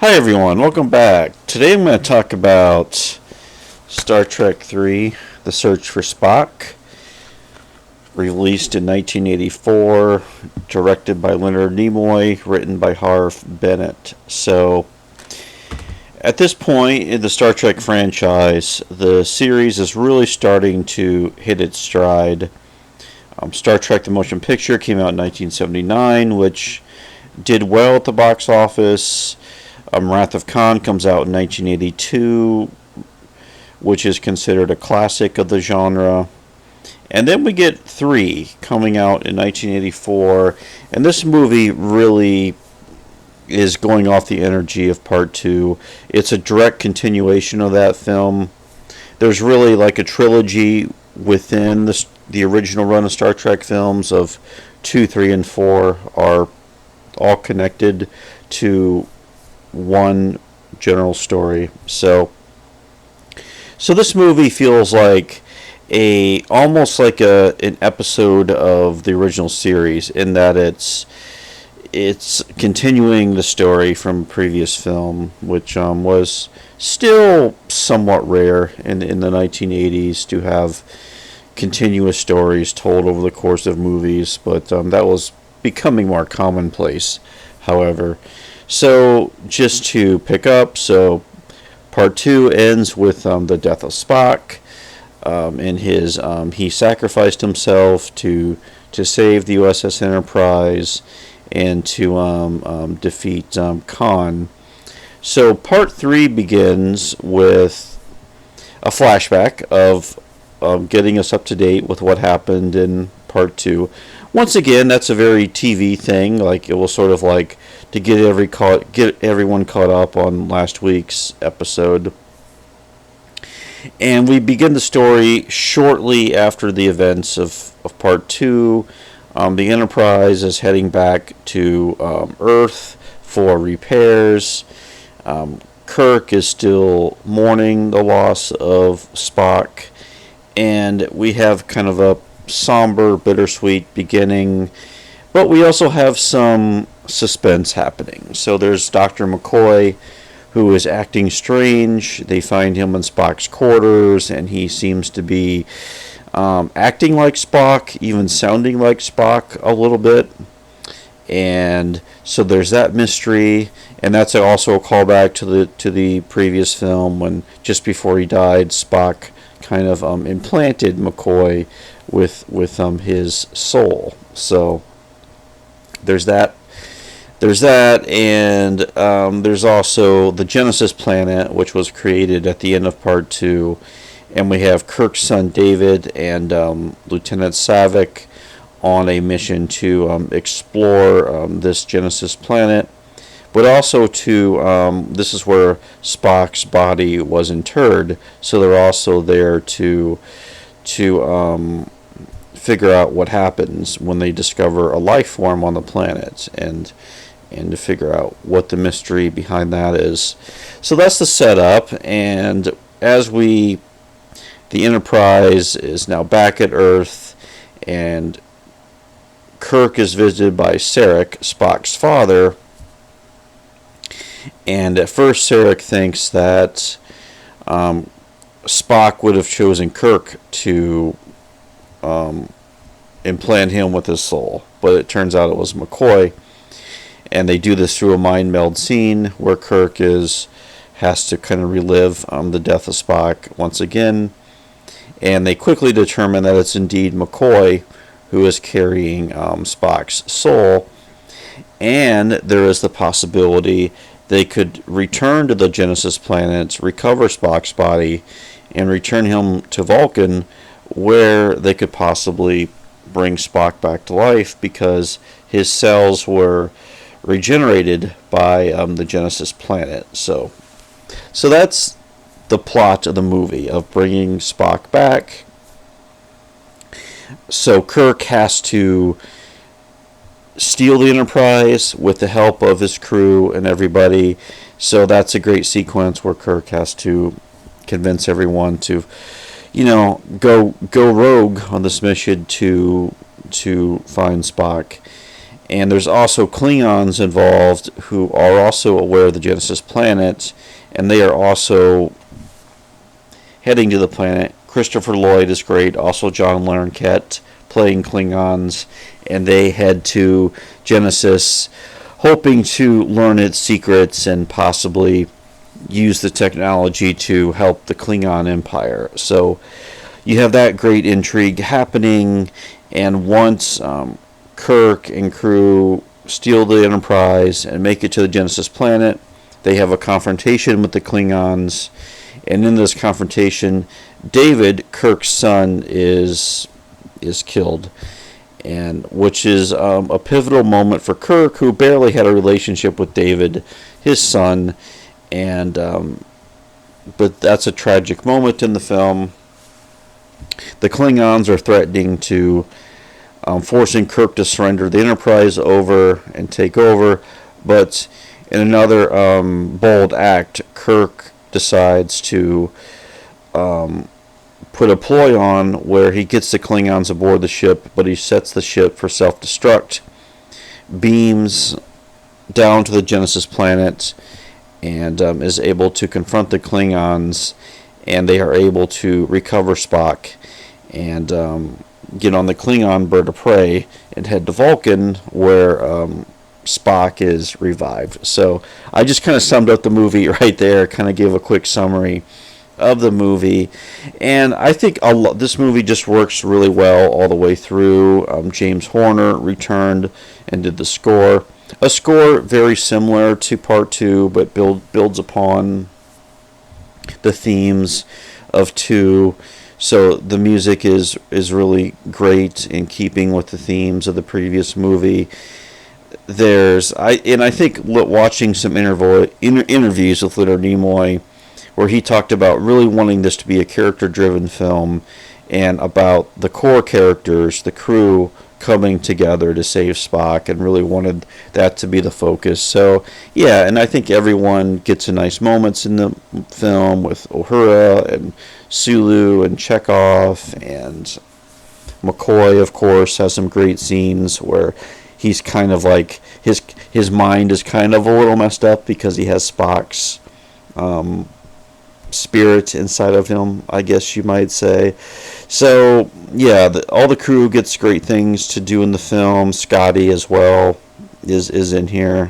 Hi everyone, welcome back. Today I'm going to talk about Star Trek 3, The Search for Spock, released in 1984, directed by Leonard Nimoy, written by Harv Bennett. So, at this point in the Star Trek franchise, the series is really starting to hit its stride. Star Trek The Motion Picture came out in 1979, which did well at the box office. Wrath of Khan comes out in 1982, which is considered a classic of the genre. And then we get 3 coming out in 1984, and this movie really is going off the energy of Part 2. It's a direct continuation of that film. There's really like a trilogy within the original run of Star Trek films of 2, 3, and 4 are all connected to one general story. So this movie feels like almost like an episode of the original series, in that it's continuing the story from a previous film, which was still somewhat rare in the 1980s to have continuous stories told over the course of movies, but that was becoming more commonplace, however. So, just to pick up, Part 2 ends with the death of Spock. He sacrificed himself to save the USS Enterprise and to defeat Khan. So, Part 3 begins with a flashback of getting us up to date with what happened in Part 2. Once again, that's a very TV thing. Like, it was sort of like to get everyone caught up on last week's episode. And we begin the story shortly after the events of Part 2. The Enterprise is heading back to Earth for repairs. Kirk is still mourning the loss of Spock. And we have kind of a somber, bittersweet beginning, but we also have some suspense happening. So there's Dr. McCoy, who is acting strange. They find him in Spock's quarters, and he seems to be acting like Spock, even sounding like Spock a little bit. And so there's that mystery, and that's also a callback to the previous film, when just before he died, Spock kind of implanted McCoy with his soul. So there's that, and there's also the Genesis planet, which was created at the end of Part 2, and we have Kirk's son David and Lieutenant Savick on a mission to explore this Genesis planet, but also this is where Spock's body was interred, so they're also there to figure out what happens when they discover a life form on the planet, and to figure out what the mystery behind that is. So that's the setup, and as the Enterprise is now back at Earth, and Kirk is visited by Sarek, Spock's father, and at first Sarek thinks that Spock would have chosen Kirk to implant him with his soul, but it turns out it was McCoy, and they do this through a mind meld scene where Kirk has to kind of relive the death of Spock once again, and they quickly determine that it's indeed McCoy who is carrying Spock's soul, and there is the possibility they could return to the Genesis planet, recover Spock's body, and return him to Vulcan, where they could possibly bring Spock back to life because his cells were regenerated by the Genesis planet. So that's the plot of the movie, of bringing Spock back. So Kirk has to steal the Enterprise with the help of his crew and everybody. So that's a great sequence where Kirk has to convince everyone to, go rogue on this mission to find Spock. And there's also Klingons involved who are also aware of the Genesis planet, and they are also heading to the planet. Christopher Lloyd is great, also John Larroquette playing Klingons, and they head to Genesis hoping to learn its secrets and possibly use the technology to help the Klingon Empire. So you have that great intrigue happening, and once Kirk and crew steal the Enterprise and make it to the Genesis planet, they have a confrontation with the Klingons, and in this confrontation, David, Kirk's son, is killed, and which is a pivotal moment for Kirk, who barely had a relationship with David, his son, and but that's a tragic moment in the film. The Klingons are threatening to forcing Kirk to surrender the Enterprise over and take over, but in another bold act, Kirk decides to put a ploy on where he gets the Klingons aboard the ship, but he sets the ship for self-destruct, beams down to the Genesis planet, and is able to confront the Klingons, and they are able to recover Spock and get on the Klingon bird of prey and head to Vulcan, where Spock is revived. So I just kind of summed up the movie right there, kind of gave a quick summary of the movie, and I think this movie just works really well all the way through. James Horner returned and did the score. A score very similar to Part 2, but builds upon the themes of 2. So the music is really great in keeping with the themes of the previous movie. I think watching some interviews with Leonard Nimoy, where he talked about really wanting this to be a character-driven film and about the core characters, the crew, coming together to save Spock, and really wanted that to be the focus. So, yeah, and I think everyone gets some nice moments in the film with Uhura and Sulu and Chekhov, and McCoy, of course, has some great scenes where he's kind of like, his mind is kind of a little messed up because he has Spock's spirit inside of him, I guess you might say. So yeah, all the crew gets great things to do in the film. Scotty as well is in here.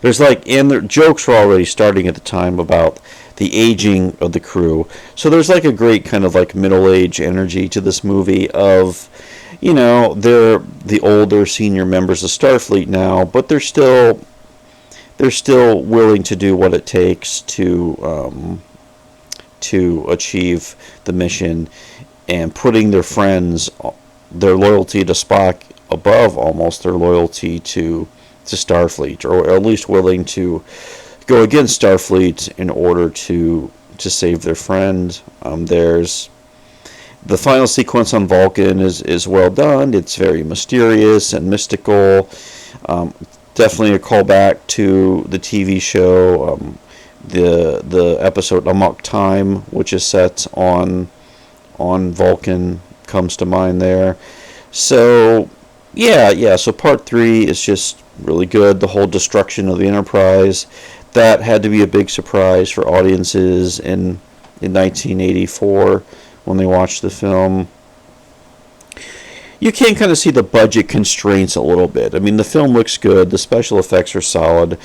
There's and the jokes were already starting at the time about the aging of the crew. So there's a great kind of middle-age energy to this movie of, they're the older senior members of Starfleet now, but they're still willing to do what it takes to achieve the mission, and putting their friends, their loyalty to Spock above almost their loyalty to Starfleet, or at least willing to go against Starfleet in order to save their friend. There's the final sequence on Vulcan is well done. It's very mysterious and mystical. Definitely a callback to the TV show, the episode Amok Time, which is set on Vulcan, comes to mind there. So yeah. So Part 3 is just really good. The whole destruction of the Enterprise, that had to be a big surprise for audiences in 1984 when they watched the film. You can kind of see the budget constraints a little bit. I mean, the film looks good. The special effects are solid.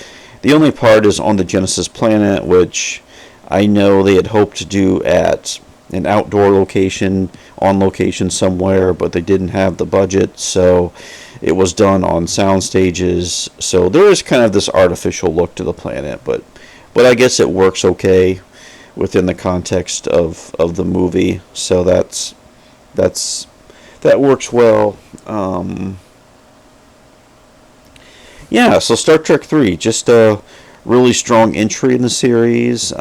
The only part is on the Genesis planet, which I know they had hoped to do at an outdoor location, on location somewhere, but they didn't have the budget, so it was done on sound stages. So there is kind of this artificial look to the planet, but I guess it works okay within the context of the movie. So that works well. So Star Trek 3, just a really strong entry in the series.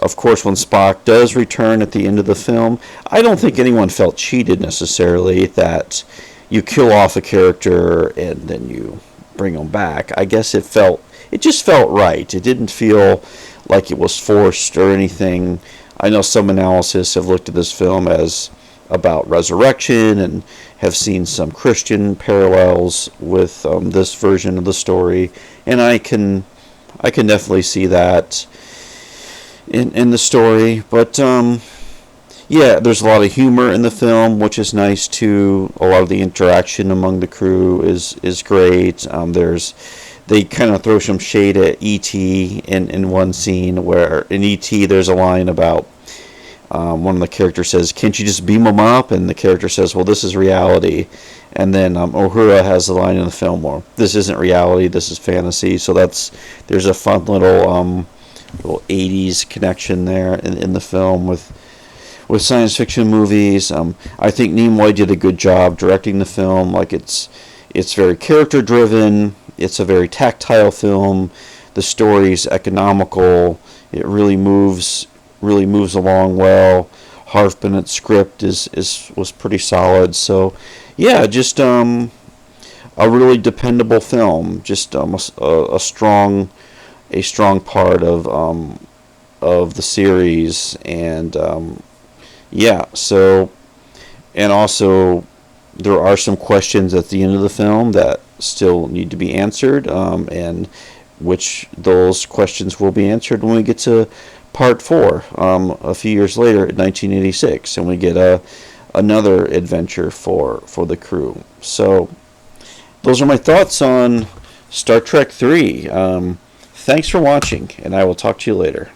Of course, when Spock does return at the end of the film, I don't think anyone felt cheated necessarily that you kill off a character and then you bring them back. I guess it just felt right. It didn't feel like it was forced or anything. I know some analysis have looked at this film as about resurrection and have seen some Christian parallels with this version of the story, and I can definitely see that in the story. But yeah, there's a lot of humor in the film, which is nice too. A lot of the interaction among the crew is great. They kind of throw some shade at E.T. in one scene where in E.T. there's a line about one of the characters says, "Can't you just beam them up?" And the character says, "Well, this is reality." And then Uhura has the line in the film where this isn't reality, this is fantasy. So there's a fun little 80s connection there in the film with science fiction movies. I think Nimoy did a good job directing the film. Like it's very character driven. It's a very tactile film. The story's economical. It really moves along well. Harv Bennett's script was pretty solid. So yeah, just a really dependable film. Just a strong part of the series. And yeah, so, and also there are some questions at the end of the film that still need to be answered, and which those questions will be answered when we get to part 4 a few years later in 1986, and we get another adventure for the crew. So those are my thoughts on Star Trek 3. Thanks for watching, and I will talk to you later.